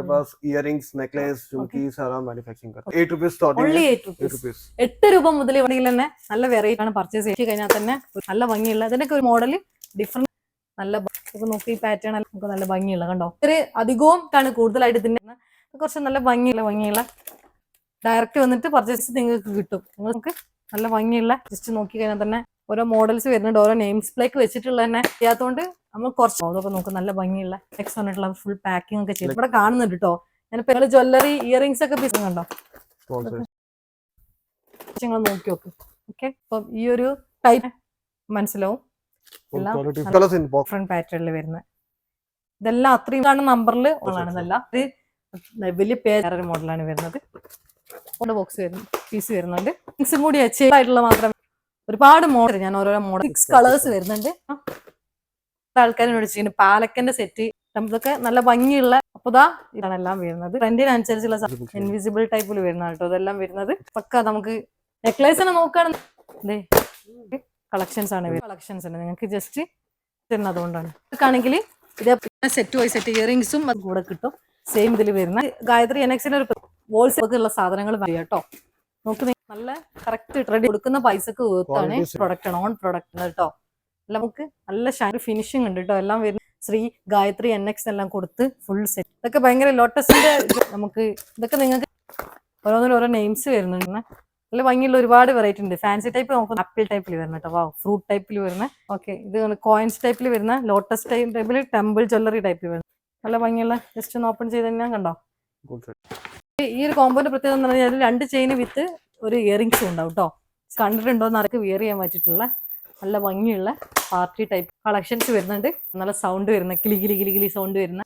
बस earrings necklace झुमकी सारा manufacturing करते हैं 8 रुपीस स्टार्टिंग ഓൺലി है 8 8 റുപ്പീസ്. रुपीस 8 രൂപ മുതൽ ഇവിടെ തന്നെ നല്ല വെറൈറ്റി ആണ് പർച്ചേസ് ചെയ്ത് കഴിഞ്ഞാൽ തന്നെ നല്ല ഭംഗിയുള്ള ഇതിനൊക്കെ ഒരു മോഡൽ ഡിഫറെന്റ് നല്ല നോക്കി ഈ പാറ്റേൺ നമുക്ക് നല്ല ഭംഗിയുള്ള കണ്ടോ ഒരു അധികവും ആണ് കൂടുതലായിട്ട് ഇതിന്റെ കുറച്ച് നല്ല ഭംഗിയുള്ള ഡയറക്റ്റ് വന്നിട്ട് പർച്ചേസ് നിങ്ങൾക്ക് കിട്ടും. നിങ്ങൾക്ക് നല്ല ഭംഗിയുള്ള ജസ്റ്റ് നോക്കി കഴിഞ്ഞാൽ തന്നെ ഓരോ മോഡൽസ് വരുന്നുണ്ട്, ഓരോ നെയിംസ് പ്ലേക്ക് വെച്ചിട്ടുള്ള തന്നെ ചെയ്യാത്തതുകൊണ്ട് നമ്മൾ കുറച്ച് അതൊക്കെ നോക്കും. നല്ല ഭംഗിയുള്ള നെക്സ്റ്റ് വന്നിട്ടുള്ള ഫുൾ പാക്കിംഗ് ഒക്കെ ചെയ്ത് ഇവിടെ കാണുന്നുണ്ട് കേട്ടോ. ഞാനിപ്പോ ഞങ്ങൾ ജ്വല്ലറി ഇയറിംഗ്സ് ഒക്കെ പീസ് കണ്ടോ നിങ്ങൾ നോക്കി നോക്ക്. ഓക്കെ, അപ്പം ഈ ഒരു ടൈപ്പ് മനസ്സിലാവും ഡിഫറെന്റ് പാറ്റേണിൽ വരുന്നത് ഇതെല്ലാം അത്രയും കാണുന്ന നമ്പറിൽ ഉള്ളതാണ്. ഇതെല്ലാം വലിയ പേര് മോഡലാണ് വരുന്നത്. ബോക്സ് വരുന്നു പീസ് വരുന്നുണ്ട്. മിക്സും കൂടി ആയിട്ടുള്ള മാത്രം ഒരുപാട് മോഡൽ ഞാൻ ഓരോരോ മോഡൽ 6 കളേഴ്സ് വരുന്നുണ്ട്. ആൾക്കാരോട് ചെയ്യുന്നത് പാലക്കന്റെ സെറ്റ് ഇതൊക്കെ നല്ല ഭംഗിയുള്ള. അപ്പൊ ഇതാണ് എല്ലാം വരുന്നത് ട്രെൻഡിനനുസരിച്ചുള്ള ഇൻവിസിബിൾ ടൈപ്പിൽ വരുന്ന കേട്ടോ ഇതെല്ലാം വരുന്നത്. പക്ക നമുക്ക് നെക്ലേസ് തന്നെ നോക്കുകയാണെന്ന് കളക്ഷൻസ് ആണ് നിങ്ങൾക്ക് ജസ്റ്റ് തരുന്നത്. അതുകൊണ്ടാണ് ഇതൊക്കെയാണെങ്കിൽ ഇതേ സെറ്റ് വൈസ് സെറ്റ് ഇയറിംഗ്സും അത് കൂടെ കിട്ടും. സെയിം ഇതിൽ വരുന്ന ഗായത്രി എനക്സിന്റെ ഒരു ഹോൾസെയിലുള്ള സാധനങ്ങൾ വരിക കേട്ടോ. നോക്ക് നല്ല കറക്റ്റ് റെഡി കൊടുക്കുന്ന പൈസക്ക് വേർത്താണ് പ്രൊഡക്റ്റ് ആണ്, ഓൺ പ്രൊഡക്റ്റ് ആണ് കേട്ടോ. നമുക്ക് നല്ല ഷൈൻ ഫിനിഷിംഗ് ഉണ്ട് കേട്ടോ. എല്ലാം വരുന്ന ശ്രീ ഗായത്രി NX എല്ലാം കൊടുത്ത് ഫുൾ സെറ്റ്. ഇതൊക്കെ ഭയങ്കര ലോട്ടസിന്റെ നമുക്ക് ഇതൊക്കെ നിങ്ങൾക്ക് ഓരോ നെയിംസ് വരുന്നുണ്ട്. നല്ല ഭംഗിയുള്ള ഒരുപാട് വെറൈറ്റി ഉണ്ട്. ഫാൻസി ടൈപ്പ് നമുക്ക് ആപ്പിൾ ടൈപ്പിൽ വരുന്ന കേട്ടോ. ഫ്രൂട്ട് ടൈപ്പിൽ വരുന്ന ഓക്കെ. ഇത് കോയിൻസ് ടൈപ്പിൽ വരുന്ന ലോട്ടസ് ടൈപ്പിൽ ടെമ്പിൾ ജ്വല്ലറി ടൈപ്പിൽ വരുന്ന നല്ല ഭംഗിയുള്ള ജസ്റ്റ് ഒന്ന് ഓപ്പൺ ചെയ്ത് തന്നെ കണ്ടോ. ഈ ഒരു കോമ്പോന്റെ പ്രത്യേകത എന്ന് പറഞ്ഞാൽ 2 ചെയിൻ വിത്ത് ഒരു ഇയറിംഗ്സും ഉണ്ടാവും കേട്ടോ. കണ്ടിട്ടുണ്ടോ എന്ന് ആർക്ക് വിയർ ചെയ്യാൻ പറ്റിയിട്ടുള്ള നല്ല ഭംഗിയുള്ള പാർട്ടി ടൈപ്പ് കളക്ഷൻസ് വരുന്നുണ്ട്. നല്ല സൗണ്ട് വരുന്ന കിലി സൗണ്ട് വരുന്ന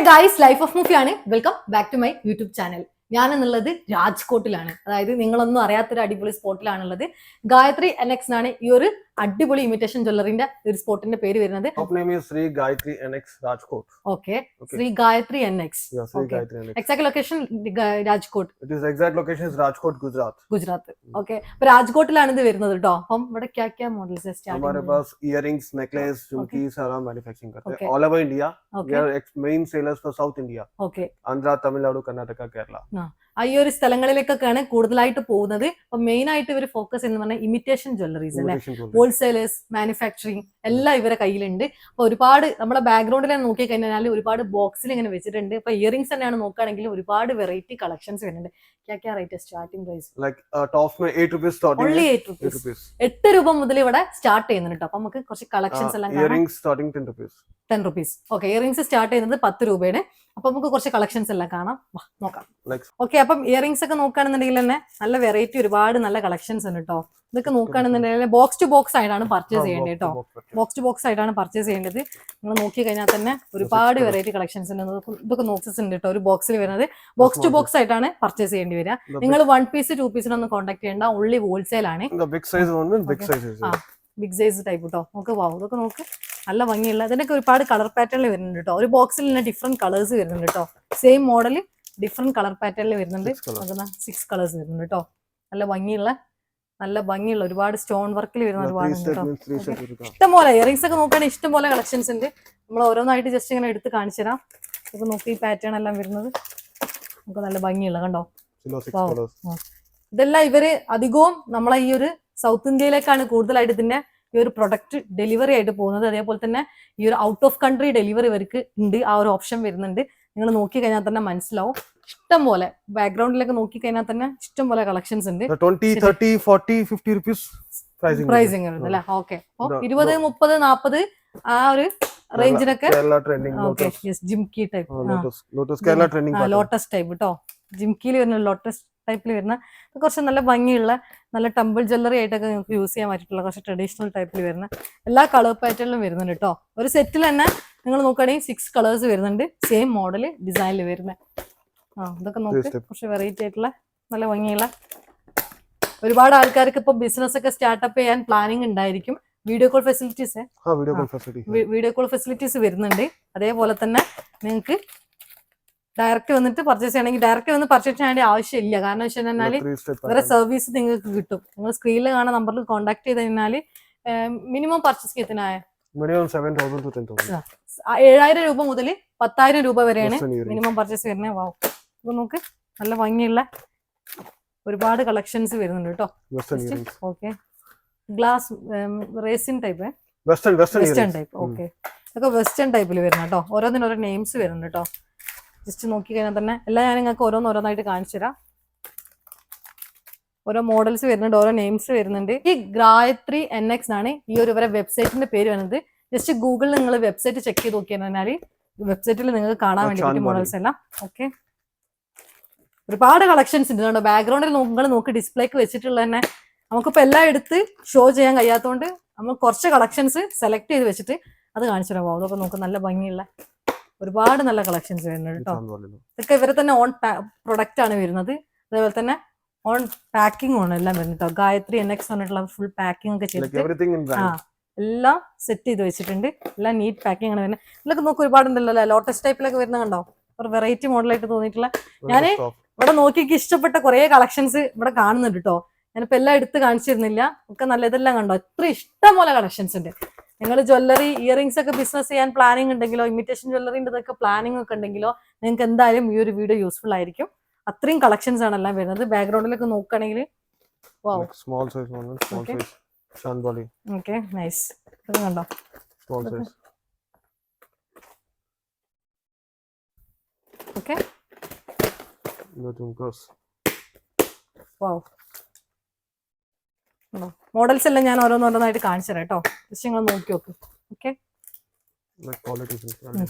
ഗൈസ് ലൈഫ് ഓഫ് മൂഫി ആണ്. Welcome back to my YouTube channel. ഞാനെന്നുള്ളത് രാജ്കോട്ടിലാണ്, അതായത് നിങ്ങളൊന്നും അറിയാത്തൊരു അടിപൊളി സ്പോട്ടിലാണുള്ളത്. ഗായത്രി NX ആണ് ഈ ഒരു അടിപൊളി ഇമിറ്റേഷൻ ജ്വല്ലറിന്റെ ഒരു സ്പോട്ടിന്റെ പേര് വരുന്നത്. Shri Gayatri NX Rajkot. Okay, Shri Gayatri NX. Exact location Rajkot. It is exact location is Rajkot, Gujarat. Okay, അപ്പൊ രാജ്കോട്ടിലാണ് ഇത് വരുന്നത് കേട്ടോ. അപ്പം ഇവിടെ क्या മോഡൽസ് हमारे पास इयरिंग्स नेकलेस झुमकी सारा मैन्युफैक्चरिंग करते हैं all over India. We are main sellers for South India. Okay. Andhra, Tamil Nadu, Karnataka, Kerala. ഈ ഒരു സ്ഥലങ്ങളിലേക്കൊക്കെയാണ് കൂടുതലായിട്ട് പോകുന്നത്. അപ്പൊ മെയിൻ ആയിട്ട് ഇവർ ഫോക്കസ് എന്ന് പറഞ്ഞാൽ ഇമിറ്റേഷൻ ജ്വല്ലറീസ് അല്ലെ, ഹോൾസെയിലേഴ്സ്, മാനുഫാക്ചറിങ് എല്ലാം ഇവരെ കയ്യിലുണ്ട്. അപ്പൊ ഒരുപാട് നമ്മളെ ബാക്ക്ഗ്രൗണ്ടിൽ നോക്കി കഴിഞ്ഞാൽ ഒരുപാട് ബോക്സിൽ ഇങ്ങനെ വെച്ചിട്ടുണ്ട്. ഇപ്പൊ ഇയറിംഗ്സ് തന്നെയാണ് നോക്കുകയാണെങ്കിൽ ഒരുപാട് വെറൈറ്റി കളക്ഷൻസ് വരുന്നുണ്ട്. Starting price only 8 rupees. 8 രൂപ മുതൽ ഇവിടെ സ്റ്റാർട്ട് ചെയ്യുന്നുണ്ട് കേട്ടോ. അപ്പൊ നമുക്ക് കുറച്ച് കളക്ഷൻസ് എല്ലാം starting 10 rupees. Okay, earrings start ചെയ്യുന്നത് 10 രൂപയാണ്. അപ്പൊ നമുക്ക് കുറച്ച് കളക്ഷൻസ് എല്ലാം കാണാം, നോക്കാം. ഓക്കെ, അപ്പം ഇയറിംഗ്സ് ഒക്കെ നോക്കുകയാണെന്നുണ്ടെങ്കിൽ തന്നെ നല്ല വെറൈറ്റി ഒരുപാട് നല്ല കളക്ഷൻസ് ഉണ്ട് കേട്ടോ. ഇതൊക്കെ നോക്കുകയാണെന്നുണ്ടെങ്കിൽ ബോക്സ് ടു ബോക്സ് ആയിട്ടാണ് പർച്ചേസ് ചെയ്യേണ്ടത് കേട്ടോ. ബോക്സ് ടു ബോക്സ് ആയിട്ടാണ് പർച്ചേസ് ചെയ്യേണ്ടത്. നിങ്ങൾ നോക്കി കഴിഞ്ഞാൽ തന്നെ ഒരുപാട് വെറൈറ്റി കളക്ഷൻസ് ഉണ്ട്. ഇതൊക്കെ നോക്സസ് ഉണ്ട് കേട്ടോ. ഒരു ബോക്സിൽ വരുന്നത് ബോക്സ് ടു ബോക്സ് ആയിട്ടാണ് പർച്ചേസ് ചെയ്യേണ്ടി വരിക. നിങ്ങൾ 1 പീസ് 2 പീസിനൊന്നും കോൺടാക്ട് ചെയ്യേണ്ട, ഓൺലി ഹോൾസെയിൽ ആണ്. ബിഗ് സൈസ് ടൈപ്പ് കേട്ടോ. നോക്ക്, ഇതൊക്കെ നോക്ക് നല്ല ഭംഗിയുള്ള. ഇതിനൊക്കെ ഒരുപാട് കളർ പാറ്റേണിൽ വരുന്നുണ്ട് കേട്ടോ. ഒരു ബോക്സിൽ തന്നെ ഡിഫറെന്റ് കളേഴ്സ് വരുന്നുണ്ട് കേട്ടോ. സെയിം മോഡൽ ഡിഫറെന്റ് കളർ പാറ്റേണിൽ വരുന്നുണ്ട്. 6 കളേഴ്സ് വരുന്നുണ്ട് കേട്ടോ. നല്ല ഭംഗിയുള്ള ഒരുപാട് സ്റ്റോൺ വർക്കിൽ വരുന്ന ഒരുപാട് ഇഷ്ടംപോലെ ഇയറിംഗ്സ് ഒക്കെ നോക്കുകയാണെങ്കിൽ ഇഷ്ടംപോലെ കളക്ഷൻസ് ഉണ്ട്. നമ്മൾ ഓരോന്നായിട്ട് ജസ്റ്റ് ഇങ്ങനെ എടുത്ത് കാണിച്ചു തരാം. ഇപ്പൊ നോക്കി ഈ പാറ്റേൺ എല്ലാം വരുന്നത് നമുക്ക് നല്ല ഭംഗിയുള്ള കണ്ടോ. ഇതെല്ലാം ഇവര് അധികവും നമ്മളെ ഈ ഒരു സൗത്ത് ഇന്ത്യയിലേക്കാണ് കൂടുതലായിട്ട് ഇതിന്റെ ഈ ഒരു പ്രൊഡക്റ്റ് ഡെലിവറി ആയിട്ട് പോകുന്നത്. അതേപോലെ തന്നെ ഈ ഒരു ഔട്ട് ഓഫ് കൺട്രി ഡെലിവറി ഇവർക്ക് ഉണ്ട്, ആ ഒരു ഓപ്ഷൻ വരുന്നുണ്ട്. നിങ്ങൾ നോക്കി കഴിഞ്ഞാൽ തന്നെ മനസ്സിലാവും. ഇഷ്ടം പോലെ ബാക്ക്ഗ്രൗണ്ടിലൊക്കെ നോക്കി കഴിഞ്ഞാൽ തന്നെ ഇഷ്ടം പോലെ കളക്ഷൻസ് ഉണ്ട്. 20, 30, 40, 50 rupees പ്രൈസിങ് ഉണ്ട് അല്ലെ. ഓക്കെ, അപ്പൊ 20, 30, 40 ആ ഒരു റേഞ്ചിനൊക്കെ ജിംകി ടൈപ്പ് ലോട്ടസ് ടൈപ്പ് കേട്ടോ. ജിംകിയിൽ വരുന്ന ലോട്ടസ് ടൈപ്പിൽ വരുന്ന കുറച്ച് നല്ല ഭംഗിയുള്ള നല്ല ടെമ്പിൾ ജ്വല്ലറി ആയിട്ടൊക്കെ നിങ്ങൾക്ക് യൂസ് ചെയ്യാൻ പറ്റിയിട്ടുള്ള കുറച്ച് ട്രഡീഷണൽ ടൈപ്പിൽ വരുന്ന എല്ലാ കളർ പാറ്റേണിലും വരുന്നുണ്ട് കേട്ടോ. ഒരു സെറ്റിൽ തന്നെ നിങ്ങൾ നോക്കുകയാണെങ്കിൽ 6 കളേഴ്സ് വരുന്നുണ്ട്. സെയിം മോഡൽ ഡിസൈനിൽ വരുന്നത്. ഇതൊക്കെ നോക്ക്, കുറച്ച് വെറൈറ്റി ആയിട്ടുള്ള നല്ല ഭംഗിയുള്ള. ഒരുപാട് ആൾക്കാർക്ക് ഇപ്പൊ ബിസിനസ് ഒക്കെ സ്റ്റാർട്ടപ്പ് ചെയ്യാൻ പ്ലാനിങ് ഉണ്ടായിരിക്കും. വീഡിയോ കോൾ ഫെസിലിറ്റീസ് വരുന്നുണ്ട്. അതേപോലെ തന്നെ നിങ്ങൾക്ക് ഡയറക്റ്റ് വന്നിട്ട് പർച്ചേസ് ചെയ്യണമെങ്കിൽ ഡയറക്റ്റ് വന്ന് പർച്ചേസ് ചെയ്യേണ്ട ആവശ്യമില്ല. കാരണം വെച്ച് കഴിഞ്ഞാൽ വേറെ സർവീസ് നിങ്ങൾക്ക് കിട്ടും. നിങ്ങൾ സ്ക്രീനിൽ കാണുന്ന നമ്പറിൽ കോൺടാക്ട് ചെയ്ത് കഴിഞ്ഞാൽ മിനിമം പർച്ചേസ് കിतना है? Minimum 7,000 to 10,000. 7,000 രൂപ മുതൽ 10,000 രൂപ വരെയാണ് Western earrings. മിനിമം പർച്ചേസ് വരുന്നത്. വാവ്, അപ്പൊ നോക്ക് നല്ല ഭംഗിയുള്ള ഒരുപാട് കളക്ഷൻസ് വരുന്നുണ്ട് കേട്ടോ. Western earrings. Okay, glass raisin type, Western western earrings. Type. Okay, ഇതൊക്കെ വെസ്റ്റേൺ ടൈപ്പിൽ വരുന്ന കേട്ടോ. ഓരോന്നിനും ഓരോ നെയിംസ് വരുന്നുണ്ട് കേട്ടോ. ജസ്റ്റ് നോക്കി കഴിഞ്ഞാൽ തന്നെ എല്ലാം ഞാൻ നിങ്ങൾക്ക് ഓരോന്നായിട്ട് കാണിച്ചു തരാം. ഓരോ മോഡൽസ് വരുന്നുണ്ട്, ഓരോ നെയിംസ് വരുന്നുണ്ട്. ഈ ഗായത്രി NX ആണ് ഈ ഒരു ഇവരെ വെബ്സൈറ്റിന്റെ പേര് വരുന്നത്. ജസ്റ്റ് ഗൂഗിളിൽ നിങ്ങൾ വെബ്സൈറ്റ് ചെക്ക് ചെയ്ത് നോക്കി കഴിഞ്ഞാൽ വെബ്സൈറ്റിൽ നിങ്ങൾക്ക് കാണാൻ വേണ്ടി പറ്റും മോഡൽസ് എല്ലാം. ഓക്കെ, ഒരുപാട് കളക്ഷൻസ് ഉണ്ട് കേട്ടോ. ബാക്ക്ഗ്രൗണ്ടിൽ നിങ്ങൾ നോക്കി ഡിസ്പ്ലേക്ക് വെച്ചിട്ടുള്ള തന്നെ നമുക്കിപ്പോൾ എല്ലാം എടുത്ത് ഷോ ചെയ്യാൻ കഴിയാത്തതുകൊണ്ട് നമ്മൾ കുറച്ച് കളക്ഷൻസ് സെലക്ട് ചെയ്ത് വെച്ചിട്ട് അത് കാണിച്ചു തരാം. അതൊക്കെ നമുക്ക് നല്ല ഭംഗിയുള്ള ഒരുപാട് നല്ല കളക്ഷൻസ് വരുന്നുണ്ട് കേട്ടോ. ഇതൊക്കെ ഇവരെ തന്നെ ഓൺ പ്രൊഡക്റ്റ് ആണ് വരുന്നത്. അതേപോലെ തന്നെ ഓൺ പാക്കിംഗ് ആണ് എല്ലാം വരുന്നത് കേട്ടോ. ഗായത്രി NX പറഞ്ഞിട്ടുള്ള ഫുൾ പാക്കിംഗ് ഒക്കെ ചെയ്തിട്ട് എല്ലാം സെറ്റ് ചെയ്ത് വെച്ചിട്ടുണ്ട്. എല്ലാം നീറ്റ് പാക്കിംഗ് ആണ് വരുന്നത്. ഇതിലൊക്കെ നോക്കി ഒരുപാടുണ്ടല്ലോ, ലോട്ടസ് ടൈപ്പിലൊക്കെ വരുന്ന കണ്ടോ, ഒരു വെറൈറ്റി മോഡലായിട്ട് തോന്നിയിട്ടുള്ള. ഞാൻ ഇവിടെ നോക്കി ഇഷ്ടപ്പെട്ട കുറെ കളക്ഷൻസ് ഇവിടെ കാണുന്നുണ്ട് കേട്ടോ. ഞാനിപ്പോ എല്ലാം എടുത്ത് കാണിച്ചിരുന്നില്ല, ഒക്കെ നല്ല ഇതെല്ലാം കണ്ടോ, ഇത്ര ഇഷ്ടം പോലെ കളക്ഷൻസ് ഉണ്ട്. നിങ്ങൾ ജ്വല്ലറി ഇയറിംഗ്സ് ഒക്കെ ബിസിനസ് ചെയ്യാൻ പ്ലാനിങ് ഉണ്ടെങ്കിലോ, ഇമിറ്റേഷൻ ജ്വല്ലറിന്റെ ഇതൊക്കെ പ്ലാനിങ് ഒക്കെ ഉണ്ടെങ്കിലോ നിങ്ങൾക്ക് എന്തായാലും ഈ ഒരു വീഡിയോ യൂസ്ഫുൾ ആയിരിക്കും. അത്രയും കളക്ഷൻസ് ആണ് എല്ലാം വരുന്നത്. ബാക്ക്ഗ്രൗണ്ടിലൊക്കെ നോക്കുകയാണെങ്കിൽ small size one, small size Chandbali. Okay, nice. ഇത് കണ്ടോ, Small size. Okay, The jhumkas. Wow, models എല്ലാം ഞാൻ ഓരോന്നായിട്ട് കാണിച്ചു തരാം കേട്ടോ. ജസ്റ്റ് നിങ്ങൾ നോക്കി നോക്ക്. Okay, Like quality.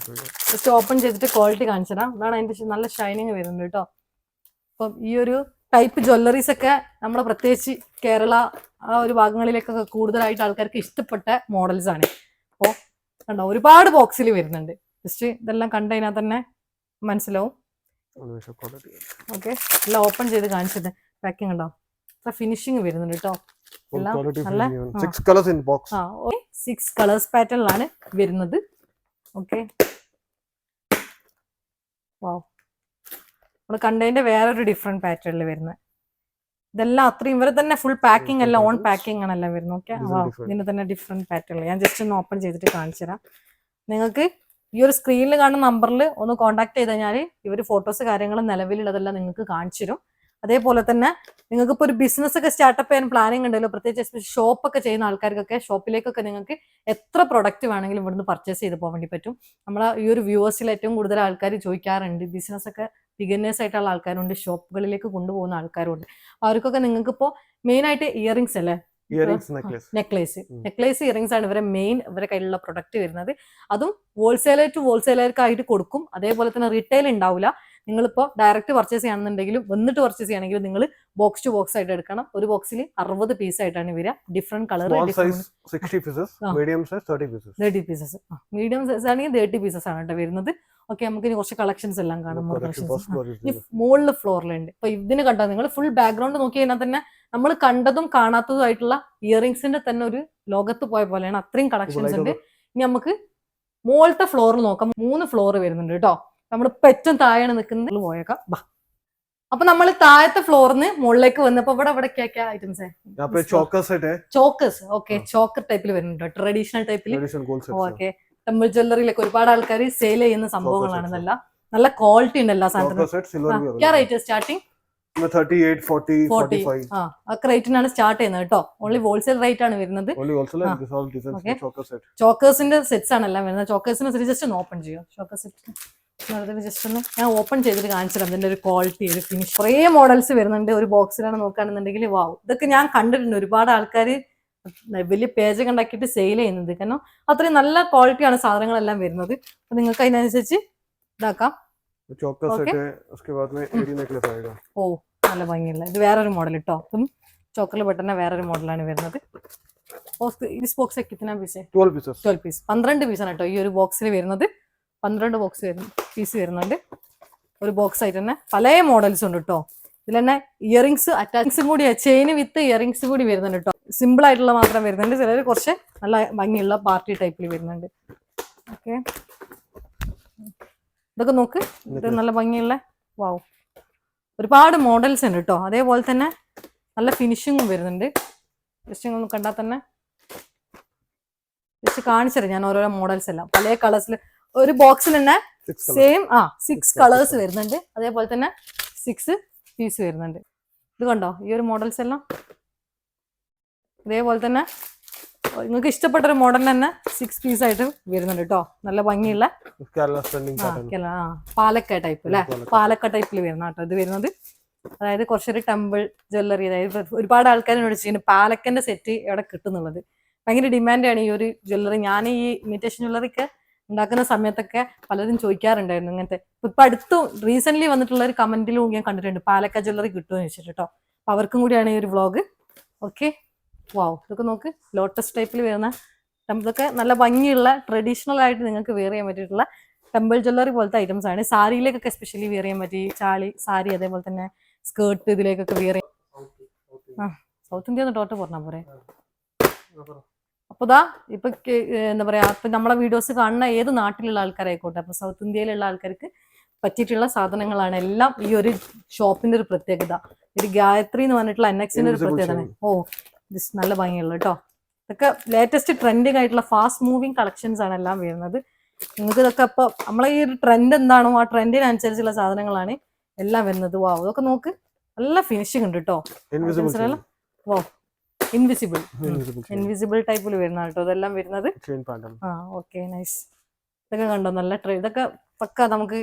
Just open ചെയ്തിട്ട് ക്വാളിറ്റി കാണിച്ചു തരാം. അതാണ് അതിന്റെ നല്ല ഷൈനിങ് വരുന്നുണ്ട് കേട്ടോ. അപ്പം ഈ ഒരു ടൈപ്പ് ജ്വല്ലറീസ് ഒക്കെ നമ്മളെ പ്രത്യേകിച്ച് കേരള ആ ഒരു ഭാഗങ്ങളിലേക്കൊക്കെ കൂടുതലായിട്ട് ആൾക്കാർക്ക് ഇഷ്ടപ്പെട്ട മോഡൽസ് ആണ്. അപ്പോൾ കണ്ടോ, ഒരുപാട് ബോക്സിൽ വരുന്നുണ്ട്. ജസ്റ്റ് ഇതെല്ലാം കണ്ടതിനാൽ തന്നെ മനസ്സിലാവും. ഓക്കെ, എല്ലാം ഓപ്പൺ ചെയ്ത് കാണിച്ചത് പാക്കിംഗ് ഉണ്ടോ, അത്ര ഫിനിഷിങ് വരുന്നുണ്ട് കേട്ടോ. എല്ലാം നല്ല 6 colors in box. 6 കളേഴ്സ് പാറ്റേണിലാണ് വരുന്നത്. ഓക്കെ, വാവ്, നമ്മൾ കണ്ടതിന്റെ വേറൊരു ഡിഫറെന്റ് പാറ്റേണിൽ വരുന്നത്. ഇതെല്ലാം അത്രയും ഇവരെ തന്നെ ഫുൾ പാക്കിംഗ് എല്ലാം ഓൺ പാക്കിംഗ് ആണെല്ലാം വരുന്നത്. ഓക്കെ, ഇതിന്റെ തന്നെ ഡിഫറെന്റ് പാറ്റേണിൽ ഞാൻ ജസ്റ്റ് ഒന്ന് ഓപ്പൺ ചെയ്തിട്ട് കാണിച്ചു തരാം. നിങ്ങൾക്ക് ഈ ഒരു സ്ക്രീനിൽ കാണുന്ന നമ്പറിൽ ഒന്ന് കോൺടാക്ട് ചെയ്ത് കഴിഞ്ഞാൽ ഇവർ ഫോട്ടോസ് കാര്യങ്ങളും നിലവിലുള്ളതെല്ലാം നിങ്ങൾക്ക് കാണിച്ചു തരും. അതേപോലെ തന്നെ നിങ്ങൾക്ക് ഇപ്പോൾ ഒരു ബിസിനസ് ഒക്കെ സ്റ്റാർട്ടപ്പ് ചെയ്യാൻ പ്ലാനിങ് ഉണ്ടല്ലോ, പ്രത്യേകിച്ച് ഷോപ്പൊക്കെ ചെയ്യുന്ന ആൾക്കാർക്കൊക്കെ ഷോപ്പിലേക്കൊക്കെ നിങ്ങൾക്ക് എത്ര പ്രൊഡക്റ്റ് വേണമെങ്കിലും ഇവിടുന്ന് പർച്ചേസ് ചെയ്ത് പോകാൻ വേണ്ടി പറ്റും. നമ്മളെ ഈ ഒരു വ്യൂവേഴ്സിൽ ഏറ്റവും കൂടുതൽ ആൾക്കാർ ചോദിക്കാറുണ്ട്, ബിസിനസ് ഒക്കെ ബിഗിനേഴ്സ് ആയിട്ടുള്ള ആൾക്കാരുണ്ട്, ഷോപ്പുകളിലേക്ക് കൊണ്ടുപോകുന്ന ആൾക്കാരുണ്ട്. അവർക്കൊക്കെ നിങ്ങൾക്ക് ഇപ്പോൾ മെയിൻ ആയിട്ട് ഇയറിംഗ്സ് അല്ലേ, നെക്ലേസ് ഇയറിംഗ്സ് ആണ് ഇവരെ മെയിൻ ഇവരെ കയ്യിലുള്ള പ്രൊഡക്റ്റ് വരുന്നത്. അതും ഹോൾസെയിലർ ടു ഹോൾസെയിലർക്കായിട്ട് കൊടുക്കും. അതേപോലെ തന്നെ റീറ്റെയിൽ ഉണ്ടാവില്ല. നിങ്ങളിപ്പോൾ ഡയറക്റ്റ് പർച്ചേസ് ചെയ്യണമെന്നുണ്ടെങ്കിലും വന്നിട്ട് പർച്ചേസ് ചെയ്യണമെങ്കിലും നിങ്ങൾ ബോക്സ് ടു ബോക്സ് ആയിട്ട് എടുക്കണം. ഒരു ബോക്സിൽ 60 പീസ് ആയിട്ടാണ് വരിക. Different colour, 60 pieces, medium size 30 pieces. 30 pieces, medium size ആണെങ്കിൽ 30 പീസസ് ആണ് കേട്ടോ വരുന്നത്. ഓക്കെ, നമുക്ക് ഇനി കുറച്ച് കളക്ഷൻസ് എല്ലാം കാണാം. മുകളിൽ ഫ്ലോറിലുണ്ട്. അപ്പൊ ഇതിന് കണ്ടാൽ നിങ്ങൾ ഫുൾ ബാക്ക്ഗ്രൗണ്ട് നോക്കി കഴിഞ്ഞാൽ തന്നെ നമ്മൾ കണ്ടതും കാണാത്തതും ആയിട്ടുള്ള ഇയറിംഗ്സിന്റെ തന്നെ ഒരു ലോകത്ത് പോയ പോലെയാണ്. അത്രയും കളക്ഷൻസ് ഉണ്ട്. ഇനി നമുക്ക് മുകളിലത്തെ ഫ്ലോറിൽ നോക്കാം. 3 ഫ്ലോർ വരുന്നുണ്ട് കേട്ടോ. നമ്മളിപ്പോ ഏറ്റവും താഴെയാണ് നിൽക്കുന്നത്. പോയേക്കാം, ബാ. അപ്പൊ നമ്മൾ താഴത്തെ ഫ്ലോറിന്ന് മുകളിലേക്ക് വന്നപ്പോ ഇവിടെ ഐറ്റംസ് ചോക്കേഴ്സ്. ഓക്കെ, ചോക്കർ ടൈപ്പിൽ വരുന്നുണ്ട്, ട്രഡീഷണൽ ടൈപ്പിൽ. ഓക്കെ, ടെമ്പിൾ ജ്വല്ലറിയിലൊക്കെ ഒരുപാട് ആൾക്കാർ സെയിൽ ചെയ്യുന്ന സംഭവങ്ങളാണ് ഇതെല്ലാം. നല്ല ക്വാളിറ്റി ഉണ്ട് എല്ലാ സാധനത്തിനും. Rate starting 38, 40, 45. ഒക്കെ റേറ്റിനാണ് സ്റ്റാർട്ട് ചെയ്യുന്നത് കേട്ടോ. ഓൺലി ഹോൾസെയിൽ റേറ്റ് ആണ് വരുന്നത്. ചോക്കേഴ്സിന്റെ സെറ്റ്സ് ആണ് എല്ലാം വരുന്നത്. ചോക്കേഴ്സിന് ജസ്റ്റ് ഒന്ന് ഓപ്പൺ ചെയ്യോ. ചോക്കർ സെറ്റ് ജസ്റ്റ് ഒന്ന് ഞാൻ ഓപ്പൺ ചെയ്തിട്ട് കാണിച്ചു തരാം. ഇതിന്റെ ഒരു ക്വാളിറ്റി, ഒരു ഫിനിഷ്. കുറേ മോഡൽസ് വരുന്നുണ്ട്. ഒരു ബോക്സിലാണ് നോക്കുകയാണെന്നുണ്ടെങ്കിൽ വാവ്, ഇതൊക്കെ ഞാൻ കണ്ടിട്ടുണ്ട്. ഒരുപാട് ആൾക്കാർ വലിയ പേജ് ഉണ്ടാക്കിയിട്ട് സെയിൽ ചെയ്യുന്നത്. കാരണം അത്രയും നല്ല ക്വാളിറ്റിയാണ് സാധനങ്ങളെല്ലാം വരുന്നത്. അപ്പൊ നിങ്ങൾക്ക് അതിനനുസരിച്ച് ഇതാക്കാം. ഓ, നല്ല ഭംഗിയുള്ള ഇത് വേറൊരു മോഡൽ കേട്ടോ. ചോക്കറിൽ പെട്ടെന്ന് വേറൊരു മോഡലാണ് വരുന്നത്. ബോക്സ് കിട്ടുന്ന പീസ് 12 പീസ് 12 പീസാണ് കേട്ടോ ഈ ഒരു ബോക്സിൽ വരുന്നത്. 12 പീസ് വരുന്നുണ്ട് ഒരു ബോക്സ് ആയിട്ട് തന്നെ. പല മോഡൽസ് ഉണ്ട് കേട്ടോ. ഇതിൽ തന്നെ ഇയറിംഗ്സ് അറ്റാച്ച്സും കൂടി, ചെയിൻ വിത്ത് ഇയറിംഗ്സ് കൂടി വരുന്നുണ്ട് കേട്ടോ. സിമ്പിൾ ആയിട്ടുള്ള മാത്രം വരുന്നുണ്ട്. ചിലർ കുറച്ച് നല്ല ഭംഗിയുള്ള പാർട്ടി ടൈപ്പിൽ വരുന്നുണ്ട്. ഓക്കെ, ഇതൊക്കെ നോക്ക്, ഇത് നല്ല ഭംഗിയുള്ള വാവ്, ഒരുപാട് മോഡൽസ് ഉണ്ട് കേട്ടോ. അതേപോലെ തന്നെ നല്ല ഫിനിഷിങ്ങും വരുന്നുണ്ട്. ജസ്റ്റ് ഒന്ന് കണ്ടാൽ തന്നെ ജസ്റ്റ് കാണിച്ചത് ഞാൻ ഓരോരോ മോഡൽസ് എല്ലാം പല കളേഴ്സിൽ ഒരു ബോക്സിൽ തന്നെ സെയിം 6 കളേഴ്സ് വരുന്നുണ്ട്. അതേപോലെ തന്നെ 6 പീസ് വരുന്നുണ്ട്. ഇത് കണ്ടോ ഈ ഒരു മോഡൽസ് എല്ലാം ഇതേപോലെ തന്നെ നിങ്ങൾക്ക് ഇഷ്ടപ്പെട്ട ഒരു മോഡൽ തന്നെ 6 പീസ് ആയിട്ട് വരുന്നുണ്ട് കേട്ടോ. നല്ല ഭംഗിയുള്ള പാലക്ക ടൈപ്പ് അല്ലെ, പാലക്ക ടൈപ്പിൽ വരുന്ന കേട്ടോ ഇത് വരുന്നത്. അതായത് കുറച്ചൊരു ടെമ്പിൾ ജ്വല്ലറി, അതായത് ഒരുപാട് ആൾക്കാർ വിളിച്ചിട്ടുണ്ട് പാലക്കന്റെ സെറ്റ് എവിടെ കിട്ടുന്നുള്ളത്. ഭയങ്കര ഡിമാൻഡാണ് ഈ ഒരു ജ്വല്ലറി. ഞാൻ ഈ ഇമിറ്റേഷൻ ജ്വല്ലറിക്ക് ഉണ്ടാക്കുന്ന സമയത്തൊക്കെ പലരും ചോദിക്കാറുണ്ടായിരുന്നു ഇങ്ങനത്തെ. ഇപ്പൊ അടുത്തും റീസെന്റ് വന്നിട്ടുള്ള ഒരു കമന്റിലും ഞാൻ കണ്ടിട്ടുണ്ട് പാലക്ക ജ്വല്ലറി കിട്ടുമെന്ന് വെച്ചിട്ട് കേട്ടോ. അപ്പൊ അവർക്കും കൂടിയാണ് ഈ ഒരു വ്ളോഗ്. ഓക്കെ, വാവ്, ഇതൊക്കെ നോക്ക് ലോട്ടസ് ടൈപ്പിൽ വരുന്ന ഇതൊക്കെ നല്ല ഭംഗിയുള്ള ട്രഡീഷണൽ ആയിട്ട് നിങ്ങൾക്ക് വെയർ ചെയ്യാൻ പറ്റിയിട്ടുള്ള ടെമ്പിൾ ജ്വല്ലറി പോലത്തെ ഐറ്റംസ് ആണ്. സാരിയിലേക്കൊക്കെ എസ്പെഷ്യലി വെയർ ചെയ്യാൻ പറ്റി, സാരി അതേപോലെ തന്നെ സ്കേർട്ട് ഇതിലേക്കൊക്കെ വെയർ ചെയ്യാം. സൗത്ത് ഇന്ത്യ ടോട്ട് പറഞ്ഞാൽ പോരെ. അപ്പൊ ഇപ്പൊ എന്താ പറയാ, ഇപ്പൊ നമ്മളെ വീഡിയോസ് കാണുന്ന ഏത് നാട്ടിലുള്ള ആൾക്കാരായിക്കോട്ടെ, അപ്പൊ സൗത്ത് ഇന്ത്യയിലുള്ള ആൾക്കാർക്ക് പറ്റിയിട്ടുള്ള സാധനങ്ങളാണ് എല്ലാം. ഈ ഒരു ഷോപ്പിന്റെ ഒരു പ്രത്യേകത, ഒരു ഗായത്രി എന്ന് പറഞ്ഞിട്ടുള്ള NXന്റെ ഒരു പ്രത്യേകത. ദിസ് നല്ല ഭംഗിയുള്ള കേട്ടോ. ഇതൊക്കെ ലേറ്റസ്റ്റ് ട്രെൻഡിങ് ആയിട്ടുള്ള ഫാസ്റ്റ് മൂവിങ് കളക്ഷൻസ് ആണ് എല്ലാം വരുന്നത്. നിങ്ങൾക്ക് ഇതൊക്കെ ഇപ്പൊ നമ്മളെ ഈ ഒരു ട്രെൻഡ് എന്താണോ ആ ട്രെൻഡിനനുസരിച്ചുള്ള സാധനങ്ങളാണ് എല്ലാം വരുന്നത്. വാവ്, ഇതൊക്കെ നോക്ക് നല്ല ഫിനിഷിംഗ് ഉണ്ട് കേട്ടോ. വാ, ഇൻവിസിബിൾ ടൈപ്പിൽ വരുന്ന കേട്ടോ ഇതെല്ലാം വരുന്നത്. Okay, nice. ഇതൊക്കെ കണ്ടോ നല്ല ഇതൊക്കെ പക്ക നമുക്ക്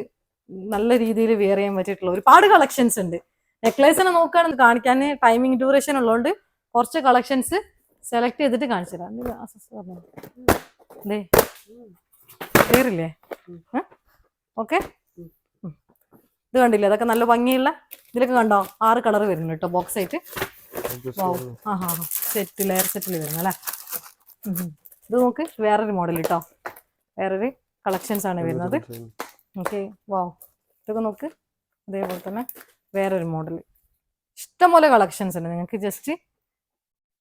നല്ല രീതിയിൽ വെയർ ചെയ്യാൻ പറ്റിയിട്ടുള്ള ഒരുപാട് കളക്ഷൻസ് ഉണ്ട്. നെക്ലേസിനെ നോക്കുകയാണെങ്കിൽ കാണിക്കാൻ ടൈമിംഗ് ഡ്യൂറേഷൻ ഉള്ളതുകൊണ്ട് കുറച്ച് കളക്ഷൻസ് സെലക്ട് ചെയ്തിട്ട് കാണിച്ചു തരാം. ക്ലിയറില്ലേ? ഓക്കെ, ഇത് കണ്ടില്ലേ, അതൊക്കെ നല്ല ഭംഗിയുള്ള ഇതിലൊക്കെ കണ്ടോ 6 കളർ വരുന്നു കേട്ടോ ബോക്സ് ആയിട്ട്. സെറ്റ് ലെയർ സെറ്റിൽ വരുന്നല്ലേ. ഇത് നോക്ക് വേറൊരു മോഡൽ കേട്ടോ, വേറൊരു കളക്ഷൻസ് ആണ് വരുന്നത്. ഓക്കെ, വാവ്, ഇതൊക്കെ നോക്ക് അതേപോലെ തന്നെ വേറൊരു മോഡൽ. ഇഷ്ടംപോലെ കളക്ഷൻസ് ഉണ്ട്. നിങ്ങൾക്ക് ജസ്റ്റ്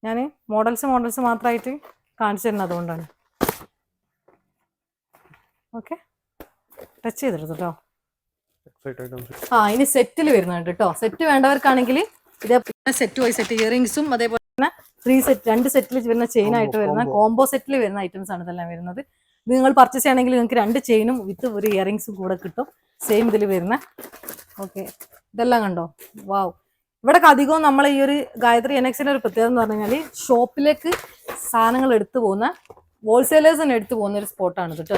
ഞാൻ മോഡൽസ് മാത്രമായിട്ട് കാണിച്ചു തരുന്നത് അതുകൊണ്ടാണ്. ഓക്കെ, ടച്ച് ചെയ്തെടുത്തു കേട്ടോ. ഇനി സെറ്റിൽ വരുന്നുണ്ട് കേട്ടോ. സെറ്റ് വേണ്ടവർക്കാണെങ്കിൽ ഇതേപോലെ സെറ്റ് വൈസ് സെറ്റ് ഇയറിംഗ്സും അതേപോലെ തന്നെ 2 സെറ്റിൽ വരുന്ന ചെയിൻ ആയിട്ട് വരുന്ന കോംബോ സെറ്റിൽ വരുന്ന ഐറ്റംസ് ആണ് ഇതെല്ലാം വരുന്നത്. ഇത് നിങ്ങൾ പർച്ചേസ് ചെയ്യണമെങ്കിൽ നിങ്ങൾക്ക് 2 ചെയിനും വിത്ത് ഒരു ഇയറിംഗ്സും കൂടെ കിട്ടും, സെയിം ഇതിൽ വരുന്ന. ഓക്കെ, ഇതെല്ലാം കണ്ടോ, വാവ്. ഇവിടെ അധികവും നമ്മൾ ഈ ഒരു ഗായത്രി NXന്റെ ഒരു പ്രത്യേകത എന്ന് പറഞ്ഞു കഴിഞ്ഞാൽ ഷോപ്പിലേക്ക് സാധനങ്ങൾ എടുത്തു പോകുന്ന ഹോൾസെയിലേഴ്സിന് എടുത്തു പോകുന്ന ഒരു സ്പോട്ടാണ് കേട്ടോ.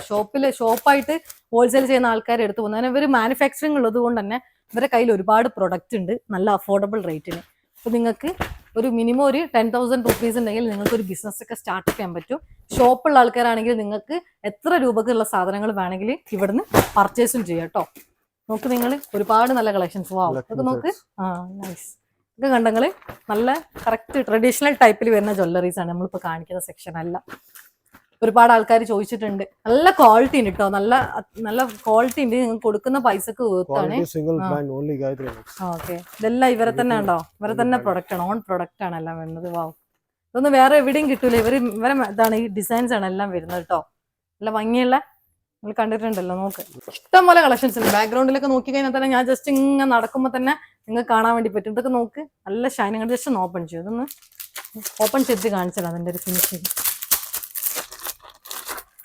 ഷോപ്പായിട്ട് ഹോൾസെയിൽ ചെയ്യുന്ന ആൾക്കാർ എടുത്തു പോകുന്നത്. ഇവർ മാനുഫാക്ചറിങ് ഉള്ളത് കൊണ്ട് തന്നെ ഇവരുടെ കയ്യിൽ ഒരുപാട് പ്രൊഡക്റ്റ് ഉണ്ട് നല്ല അഫോർഡബിൾ റേറ്റിന്. അപ്പോൾ നിങ്ങൾക്ക് ഒരു മിനിമം ഒരു 10,000 റുപ്പീസ് ഉണ്ടെങ്കിൽ നിങ്ങൾക്ക് ഒരു ബിസിനസ് ഒക്കെ സ്റ്റാർട്ട് ചെയ്യാൻ പറ്റും. ഷോപ്പുള്ള ആൾക്കാരാണെങ്കിൽ നിങ്ങൾക്ക് എത്ര രൂപക്കുള്ള സാധനങ്ങൾ വേണമെങ്കിൽ ഇവിടുന്ന് പർച്ചേസും ചെയ്യാം കേട്ടോ. നോക്ക് നിങ്ങൾ ഒരുപാട് നല്ല കളക്ഷൻസ്. വാവ്, ഇതൊക്കെ നോക്ക്. നൈസ്. ഇത് കണ്ടെങ്കിൽ നല്ല കറക്റ്റ് ട്രഡീഷണൽ ടൈപ്പിൽ വരുന്ന ജ്വല്ലറീസ് ആണ് നമ്മളിപ്പോൾ കാണിക്കുന്ന സെക്ഷൻ അല്ല. ഒരുപാട് ആൾക്കാർ ചോദിച്ചിട്ടുണ്ട്. നല്ല ക്വാളിറ്റി ഉണ്ട് കേട്ടോ, നല്ല ക്വാളിറ്റി ഉണ്ട്. നിങ്ങൾക്ക് കൊടുക്കുന്ന പൈസക്ക് വേർത്താണ്. ഓക്കെ, ഇതെല്ലാം ഇവരെ തന്നെ ഉണ്ടോ, ഇവരെ തന്നെ പ്രൊഡക്റ്റ് ആണ്, ഓൺ പ്രൊഡക്റ്റ് ആണ് എല്ലാം വരുന്നത്. വാവ്, ഇതൊന്നും വേറെ എവിടെയും കിട്ടൂല. ഇവരെ ഇതാണ് ഈ ഡിസൈൻസ് ആണ് എല്ലാം വരുന്നത് കേട്ടോ. നല്ല ഭംഗിയുള്ള നിങ്ങൾ കണ്ടിട്ടുണ്ടല്ലോ. നോക്ക് ഇഷ്ടംപോലെ കളക്ഷൻസ് ഉണ്ട്. ബാക്ക്ഗ്രൗണ്ടിലൊക്കെ നോക്കി കഴിഞ്ഞാൽ തന്നെ ഞാൻ ജസ്റ്റ് ഇങ്ങനെ നടക്കുമ്പോൾ തന്നെ നിങ്ങൾക്ക് കാണാൻ വേണ്ടി പറ്റും. ഇതൊക്കെ നോക്ക് നല്ല ഷൈനിങ്. ജസ്റ്റ് ഒന്ന് ഓപ്പൺ ചെയ്യും, ഇതൊന്ന് ഓപ്പൺ ചെയ്ത് കാണിച്ചാൽ അതിൻ്റെ ഒരു ഫിനിഷിങ്.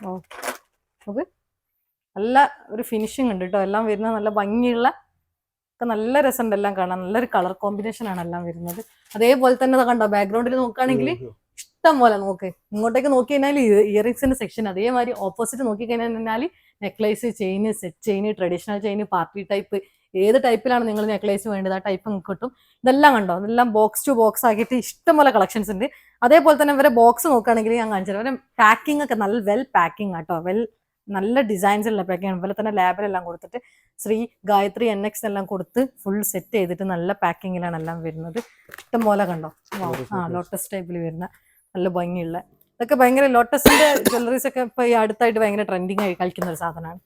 ഓക്കെ, നല്ല ഒരു ഫിനിഷിങ് ഉണ്ട് കേട്ടോ. എല്ലാം വരുന്നത് നല്ല ഭംഗിയുള്ള ഒക്കെ നല്ല രസമുണ്ട് എല്ലാം കാണാൻ. നല്ലൊരു കളർ കോമ്പിനേഷൻ ആണ് എല്ലാം വരുന്നത്. അതേപോലെ തന്നെ കണ്ടോ ബാക്ക്ഗ്രൗണ്ടിൽ നോക്കുകയാണെങ്കിൽ ഇഷ്ടം പോലെ നോക്ക്. ഇങ്ങോട്ടേക്ക് നോക്കി കഴിഞ്ഞാൽ ഇയറിംഗ്സിന്റെ സെക്ഷൻ, അതേമാതിരി ഓപ്പോസിറ്റ് നോക്കി കഴിഞ്ഞാൽ necklace, chain, set chain, traditional chain, party type, ഏത് ടൈപ്പിലാണ് നിങ്ങൾ നെക്ലേസ് വേണ്ടത് ആ ടൈപ്പ് നിങ്ങൾക്ക് കിട്ടും. ഇതെല്ലാം കണ്ടോ, ഇതെല്ലാം ബോക്സ് ടു ബോക്സ് ആക്കിയിട്ട് ഇഷ്ടംപോലെ കളക്ഷൻസ് ഉണ്ട്. അതേപോലെ തന്നെ ഇവരെ ബോക്സ് നോക്കുകയാണെങ്കിൽ ഞാൻ കാണിച്ചു തരാം. ഇവരെ പാക്കിംഗ് ഒക്കെ നല്ല വെൽ പാക്കിംഗ് ആട്ടോ, നല്ല ഡിസൈൻസുള്ള പാക്കിംഗ് ആണ്. അതുപോലെ തന്നെ ലാബിലെല്ലാം കൊടുത്തിട്ട് ശ്രീ ഗായത്രി NX എല്ലാം കൊടുത്ത് ഫുൾ സെറ്റ് ചെയ്തിട്ട് നല്ല പാക്കിങ്ങിലാണ് എല്ലാം വരുന്നത്. ഇഷ്ടംപോലെ കണ്ടോ. ലോട്ടസ് ടൈപ്പിൽ വരുന്ന നല്ല ഭംഗിയുള്ള ഇതൊക്കെ ഭയങ്കര ലോട്ടസിന്റെ ജ്വല്ലറീസ് ഒക്കെ ഇപ്പൊ ഈ അടുത്തായിട്ട് ഭയങ്കര ട്രെൻഡിങ് ആയി കളിക്കുന്ന ഒരു സാധനമാണ്.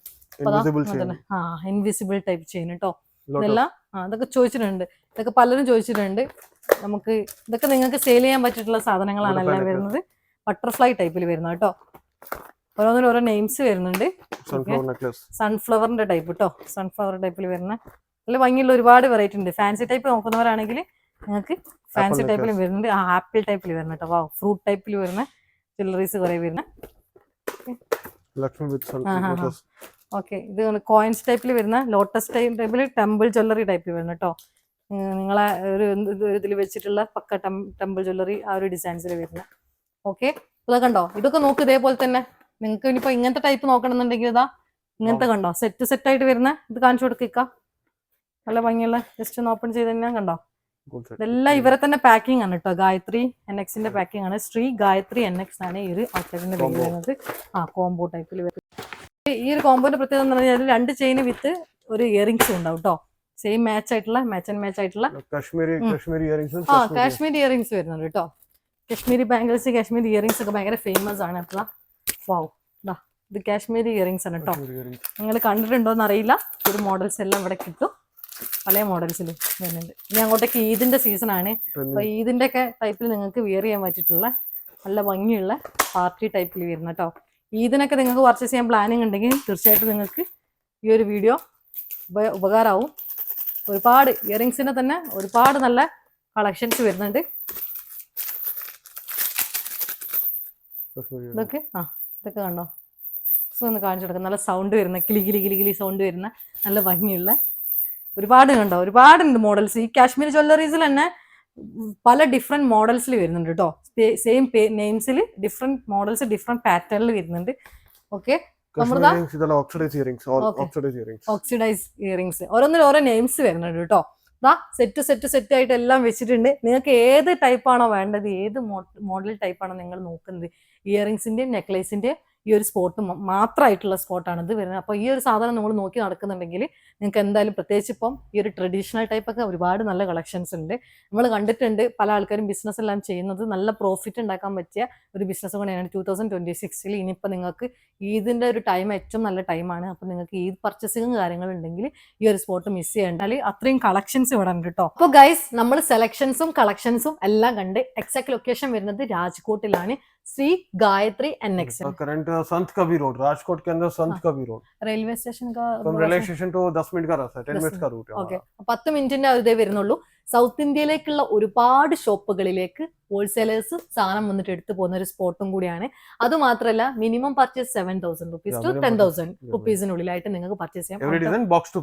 ഇൻവിസിബിൾ ടൈപ്പ് ചെയിൻ കേട്ടോ. ഇതെല്ലാം അതൊക്കെ ചോദിച്ചിട്ടുണ്ട്, ഇതൊക്കെ പലരും ചോദിച്ചിട്ടുണ്ട്. നമുക്ക് ഇതൊക്കെ നിങ്ങൾക്ക് സെയിൽ ചെയ്യാൻ പറ്റിയിട്ടുള്ള സാധനങ്ങളാണ് എല്ലാം വരുന്നത്. ബട്ടർഫ്ലൈ ടൈപ്പിൽ വരുന്നത് കേട്ടോ. ഓരോന്നിനും ഓരോ നെയിംസ് വരുന്നുണ്ട്. സൺഫ്ലവറിന്റെ ടൈപ്പ് കേട്ടോ, സൺഫ്ലവർ ടൈപ്പിൽ വരുന്ന നല്ല ഭംഗിയുള്ള ഒരുപാട് വെറൈറ്റി ഉണ്ട്. ഫാൻസി ടൈപ്പ് നോക്കുന്നവരാണെങ്കിൽ നിങ്ങൾക്ക് ഫാൻസി ടൈപ്പിലും വരുന്നുണ്ട്. ആപ്പിൾ ടൈപ്പിൽ വരുന്ന കേട്ടോ. വാ, ഫ്രൂട്ട് ടൈപ്പിൽ വരുന്ന ജ്വല്ലറീസ് കുറെ വരുന്ന Lakshmi with sun lotus. Okay, ഇത് കോയിൻസ് ടൈപ്പിൽ വരുന്ന ലോട്ടസ് ടൈപ്പിൽ ടെമ്പിൾ ജ്വല്ലറി ടൈപ്പിൽ വരുന്ന കേട്ടോ. നിങ്ങളെ ഒരു ഇതിൽ വെച്ചിട്ടുള്ള പക്ക ടെമ്പിൾ ജ്വല്ലറി ആ ഒരു ഡിസൈൻസിൽ വരുന്ന. ഓക്കെ, ഇതൊക്കെ കണ്ടോ, ഇതൊക്കെ നോക്ക് ഇതേപോലെ തന്നെ. നിങ്ങൾക്ക് ഇനിയിപ്പോ ഇങ്ങനത്തെ ടൈപ്പ് നോക്കണമെന്നുണ്ടെങ്കിൽ ഇതാ ഇങ്ങനത്തെ കണ്ടോ, സെറ്റ് ആയിട്ട് വരുന്ന ഇത് കാണിച്ചു കൊടുക്കുക. നല്ല ഭംഗിയുള്ള, ജസ്റ്റ് ഒന്ന് ഓപ്പൺ ചെയ്ത് തന്നെ കണ്ടോ. ഇതെല്ലാം ഇവരെ തന്നെ പാക്കിംഗ് ആണ് കേട്ടോ. ഗായത്രി NXന്റെ പാക്കിംഗ് ആണ്. ശ്രീ ഗായത്രി NX ആണ് ഈ ഒരു ഔട്ട്ലെറ്റിന്റെ പേര് വരുന്നത്. കോംബോ ടൈപ്പിൽ വരുന്നത്. ഈ ഒരു കോംബോന്റെ പ്രത്യേകത എന്ന് പറഞ്ഞാൽ 2 ചെയിൻ വിത്ത് ഒരു ഇയറിംഗ്സും ഉണ്ടാവും കേട്ടോ. സെയിം മാച്ച് ആൻഡ് മാച്ച് ആയിട്ടുള്ള കാശ്മീരി ഇയറിംഗ്സ് വരുന്നുണ്ട് കേട്ടോ. കാശ്മീരി ബാംഗിൾസ്, കാശ്മീരി ഇയറിംഗ്സ് ഒക്കെ ഭയങ്കര ഫേമസ് ആണ്. അപ്പോൾ വാവ്, ഇത് കാശ്മീരി ഇയറിംഗ്സ് ആണ് കേട്ടോ. നിങ്ങൾ കണ്ടിട്ടുണ്ടോന്ന് അറിയില്ല. ഒരു മോഡൽസ് എല്ലാം ഇവിടെ കിട്ടും, പല മോഡൽസിൽ വരുന്നുണ്ട്. ഇനി അങ്ങോട്ടേക്ക് ഈദിന്റെ സീസൺ ആണ്. അപ്പൊ ഈദിന്റെ ഒക്കെ ടൈപ്പിൽ നിങ്ങൾക്ക് വിയർ ചെയ്യാൻ പറ്റിയിട്ടുള്ള നല്ല ഭംഗിയുള്ള പാർട്ടി ടൈപ്പിൽ വരുന്ന കേട്ടോ. ഈദിനൊക്കെ നിങ്ങൾക്ക് പർച്ചേസ് ചെയ്യാൻ പ്ലാനിങ് ഉണ്ടെങ്കിൽ തീർച്ചയായിട്ടും നിങ്ങൾക്ക് ഈ ഒരു വീഡിയോ ഉപകാരമാവും. ഒരുപാട് ഇയറിംഗ്സിന്റെ തന്നെ ഒരുപാട് നല്ല കളക്ഷൻസ് വരുന്നുണ്ട്. ഇതൊക്കെ ഇതൊക്കെ കണ്ടോ, ഒന്ന് കാണിച്ചു കൊടുക്കാം. നല്ല സൗണ്ട് വരുന്ന കിളി സൗണ്ട് വരുന്ന നല്ല ഭംഗിയുള്ള ഒരുപാട് കണ്ടോ, ഒരുപാടുണ്ട് മോഡൽസ്. ഈ കാശ്മീർ ജ്വല്ലറീസിൽ തന്നെ പല ഡിഫറെന്റ് മോഡൽസിൽ വരുന്നുണ്ട് കേട്ടോ. സെയിം നെയിംസിൽ ഡിഫറെന്റ് മോഡൽസ് ഡിഫറെന്റ് പാറ്റേണിൽ വരുന്നുണ്ട്. ഓക്കെ, ഓക്സിഡൈസ് ഇയറിംഗ്സ് ഓരോന്നിനും ഓരോ നെയിംസ് വരുന്നുണ്ട് കേട്ടോ. സെറ്റ് ആയിട്ട് എല്ലാം വെച്ചിട്ടുണ്ട്. നിങ്ങൾക്ക് ഏത് ടൈപ്പാണോ വേണ്ടത്, ഏത് മോഡൽ ടൈപ്പാണോ നിങ്ങൾ നോക്കുന്നത്, ഇയറിംഗ്സിന്റെയും നെക്ലേസിന്റെയും ഈ ഒരു സ്പോട്ട് മാത്രമായിട്ടുള്ള സ്പോട്ടാണ് ഇത് വരുന്നത്. അപ്പോൾ ഈ ഒരു സാധനം നമ്മൾ നോക്കി നടക്കുന്നുണ്ടെങ്കിൽ നിങ്ങൾക്ക് എന്തായാലും, പ്രത്യേകിച്ച് ഇപ്പം ഈ ഒരു ട്രഡീഷണൽ ടൈപ്പൊക്കെ ഒരുപാട് നല്ല കളക്ഷൻസ് ഉണ്ട്. നമ്മൾ കണ്ടിട്ടുണ്ട് പല ആൾക്കാരും ബിസിനസ് എല്ലാം ചെയ്യുന്നത്. നല്ല പ്രോഫിറ്റ് ഉണ്ടാക്കാൻ പറ്റിയ ഒരു ബിസിനസ് കൂടെയാണ് 2026. ഇനിയിപ്പോൾ നിങ്ങൾക്ക് ഈദിൻ്റെ ഒരു ടൈം ഏറ്റവും നല്ല ടൈമാണ്. അപ്പോൾ നിങ്ങൾക്ക് ഈദ് പർച്ചേസിങ്ങും കാര്യങ്ങളുണ്ടെങ്കിൽ ഈ ഒരു സ്പോട്ട് മിസ് ചെയ്യേണ്ടാൽ അത്രയും കളക്ഷൻസ് ഇവിടെ ഉണ്ട് കേട്ടോ. അപ്പോൾ ഗൈസ്, നമ്മൾ സെലക്ഷൻസും കളക്ഷൻസും എല്ലാം കണ്ട് എക്സാക്ട് ലൊക്കേഷൻ വരുന്നത് രാജ്കോട്ടിലാണ്. श्री गायत्री NX करंट संत कबीर रोड राजकोट के अंदर संत कबीर रोड रेलवे स्टेशन का रेलवे स्टेशन तो 10 मिनट का रास्ता है 10 मिनट का रूट है ओके 10 മിനിറ്റിന്റെ ഇതേ വരുന്നുള്ളൂ. സൗത്ത് ഇന്ത്യയിലേക്കുള്ള ഒരുപാട് ഷോപ്പുകളിലേക്ക് ഹോൾസെയിലേഴ്സ് സാധനം വന്നിട്ട് എടുത്തു പോകുന്ന ഒരു സ്പോട്ടും കൂടിയാണ്. അതുമാത്രമല്ല മിനിമം പർച്ചേസ് 7,000 rupees to 10,000 rupeesനുള്ളിലായിട്ട് നിങ്ങൾക്ക് പർച്ചേസ് ചെയ്യാം. ബോക്സ്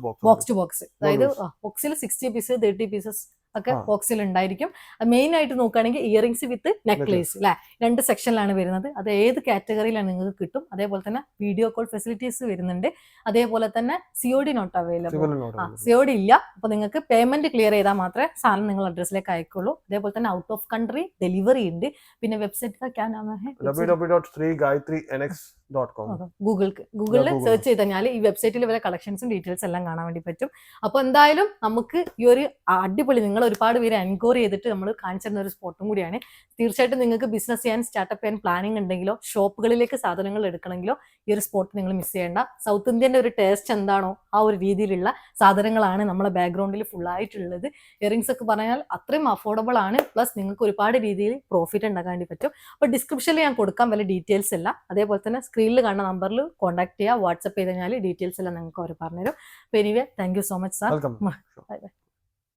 ടു ബോക്സ്, അതായത് ബോക്സിൽ 60 പീസ് 30 പീസസ് ഒക്കെ ബോക്സിൽ ഉണ്ടായിരിക്കും. മെയിൻ ആയിട്ട് നോക്കുകയാണെങ്കിൽ ഇയറിംഗ്സ് വിത്ത് നെക്ലേസ് അല്ലെ, 2 സെക്ഷനിലാണ് വരുന്നത്. അത് ഏത് കാറ്റഗറിയിലാണ് നിങ്ങൾക്ക് കിട്ടും. അതേപോലെ തന്നെ വീഡിയോ കോൾ ഫെസിലിറ്റീസ് വരുന്നുണ്ട്. അതേപോലെ തന്നെ COD നോട്ട് അവൈലബിൾ, COD ഇല്ല. അപ്പൊ നിങ്ങൾക്ക് പേയ്മെന്റ് ക്ലിയർ ചെയ്താൽ മാത്രമേ സാധനം നിങ്ങൾ അഡ്രസ്സിലേക്ക് അയക്കുള്ളൂ. അതേപോലെ തന്നെ ഔട്ട് ഓഫ് കൺട്രി ഡെലിവറി ഉണ്ട്. പിന്നെ വെബ്സൈറ്റ് ഗൂഗിളിൽ സെർച്ച് ചെയ്ത് കഴിഞ്ഞാൽ ഈ വെബ്സൈറ്റിൽ വരെ കളക്ഷൻസും ഡീറ്റെയിൽസ് എല്ലാം കാണാൻ വേണ്ടി പറ്റും. അപ്പോൾ എന്തായാലും നമുക്ക് ഈ ഒരു അടിപൊളി, നിങ്ങൾ ഒരുപാട് പേര് എൻക്വയറി ചെയ്തിട്ട് നമ്മൾ കാണിച്ചു തരുന്ന ഒരു സ്പോട്ടും കൂടിയാണ്. തീർച്ചയായിട്ടും നിങ്ങൾക്ക് ബിസിനസ് ചെയ്യാൻ സ്റ്റാർട്ടപ്പ് ചെയ്യാൻ പ്ലാനിങ് ഉണ്ടെങ്കിലോ ഷോപ്പുകളിലേക്ക് സാധനങ്ങൾ എടുക്കണമെങ്കിലോ ഈ ഒരു സ്പോട്ട് നിങ്ങൾ മിസ് ചെയ്യേണ്ട. സൗത്ത് ഇന്ത്യൻ്റെ ഒരു ടേസ്റ്റ് എന്താണോ ആ ഒരു രീതിയിലുള്ള സാധനങ്ങളാണ് നമ്മളെ ബാക്ക്ഗ്രൗണ്ടിൽ ഫുള്ളായിട്ടുള്ളത്. ഇയറിംഗ്സ് ഒക്കെ പറഞ്ഞാൽ അത്രയും അഫോർഡബിൾ ആണ്. പ്ലസ് നിങ്ങൾക്ക് ഒരുപാട് രീതിയിൽ പ്രോഫിറ്റ് ഉണ്ടാക്കാൻ വേണ്ടി പറ്റും. അപ്പോൾ ഡിസ്ക്രിപ്ഷനിൽ ഞാൻ കൊടുക്കാൻ വല്ല ഡീറ്റെയിൽസ് എല്ലാം, അതേപോലെ തന്നെ സ്ക്രീനിൽ കാണുന്ന നമ്പറിൽ കോൺടാക്ട് ചെയ്യുക. വാട്സപ്പ് ചെയ്ത് കഴിഞ്ഞാൽ ഡീറ്റെയിൽസ് എല്ലാം നിങ്ങൾക്ക് അവർ പറഞ്ഞുതരും. അപ്പോൾ anyway thank you so much sir. Bye bye.